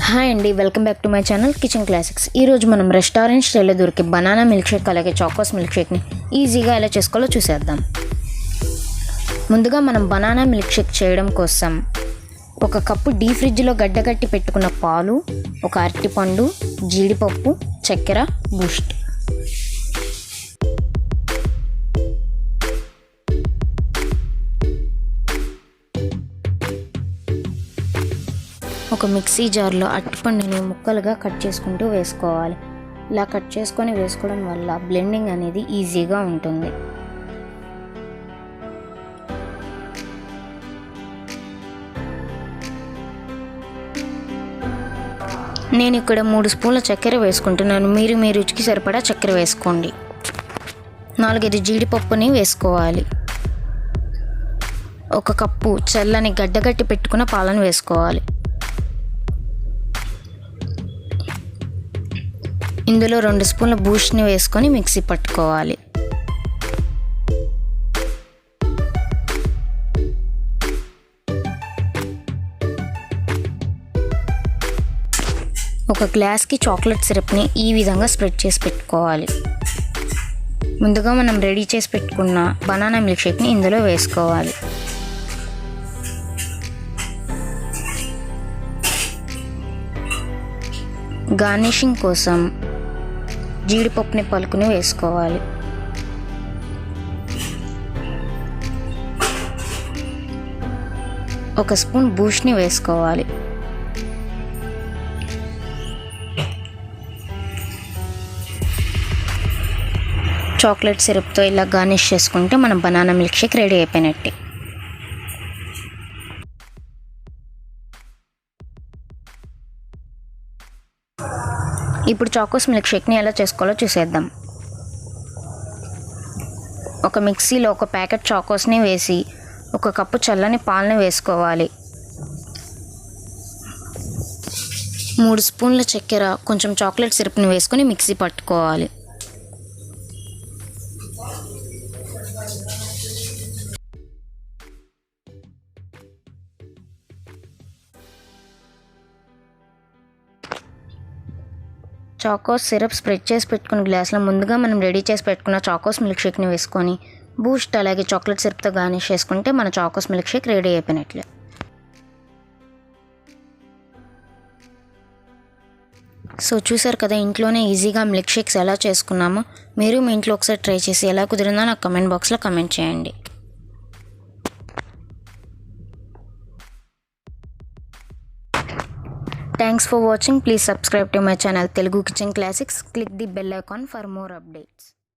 Hi అండి, welcome back to my channel kitchen classics. ఈరోజు మనం రెస్టారెంట్ స్టైల్లో దొరికే బనానా మిల్క్ షేక్ అలాగే చాకోస్ మిల్క్ షేక్ని ఈజీగా ఎలా చేసుకోవాలో చూసేద్దాం. ముందుగా మనం బనానా మిల్క్ షేక్ చేయడం కోసం ఒక కప్పు డీ ఫ్రిడ్జ్లో గడ్డగట్టి పెట్టుకున్న పాలు, ఒక అరటిపండు, జీడిపప్పు, చక్కెర, బూస్ట్. ఒక మిక్సీ జార్లో అరటిపండుని ముక్కలుగా కట్ చేసుకుంటూ వేసుకోవాలి. ఇలా కట్ చేసుకొని వేసుకోవడం వల్ల బ్లెండింగ్ అనేది ఈజీగా ఉంటుంది. నేను ఇక్కడ 3 స్పూన్ల చక్కెర వేసుకుంటున్నాను. మీరు మీ రుచికి సరిపడా చక్కెర వేసుకోండి. 4-5 జీడిపప్పుని వేసుకోవాలి. ఒక కప్పు చల్లని గడ్డగట్టి పెట్టుకున్న పాలను వేసుకోవాలి. ఇందులో 2 స్పూన్ల బూస్ట్ని వేసుకొని మిక్సీ పట్టుకోవాలి. ఒక గ్లాస్కి చాక్లెట్ సిరప్ని ఈ విధంగా స్ప్రెడ్ చేసి పెట్టుకోవాలి. ముందుగా మనం రెడీ చేసి పెట్టుకున్న బనానా మిల్క్ షేక్ని ఇందులో వేసుకోవాలి. గార్నిషింగ్ కోసం జీడిపప్పుని పలుకుని వేసుకోవాలి. ఒక స్పూన్ బూస్ట్ని వేసుకోవాలి. చాక్లెట్ సిరప్తో ఇలా గార్నిష్ చేసుకుంటే మన బనానా మిల్క్ షేక్ రెడీ అయిపోయినట్టే. ఇప్పుడు చాకోస్ మిల్క్ షేక్ని ఎలా చేసుకోవాలో చూసేద్దాం. ఒక మిక్సీలో ఒక ప్యాకెట్ చాకోస్ని వేసి ఒక కప్పు చల్లని పాలని వేసుకోవాలి. 3 స్పూన్ల చక్కెర, కొంచెం చాక్లెట్ సిరప్ని వేసుకొని మిక్సీ పట్టుకోవాలి. చాకోస్ సిరప్ స్ప్రెడ్ చేసి పెట్టుకున్న గ్లాస్లో ముందుగా మనం రెడీ చేసి పెట్టుకున్న చాకోస్ మిల్క్ షేక్ని వేసుకొని బూస్ట్ అలాగే చాక్లెట్ సిరప్తో గార్నిష్ చేసుకుంటే మన చాకోస్ మిల్క్ షేక్ రెడీ అయిపోయినట్లే. సో చూసారు కదా, ఇంట్లోనే ఈజీగా మిల్క్ షేక్స్ ఎలా చేసుకున్నామో. మీరు మీ ఇంట్లో ఒకసారి ట్రై చేసి ఎలా కుదిరిందో నాకు కమెంట్ బాక్స్లో కమెంట్ చేయండి. Thanks for watching. Please subscribe to my channel Telugu Kitchen Classics. Click the bell icon for more updates.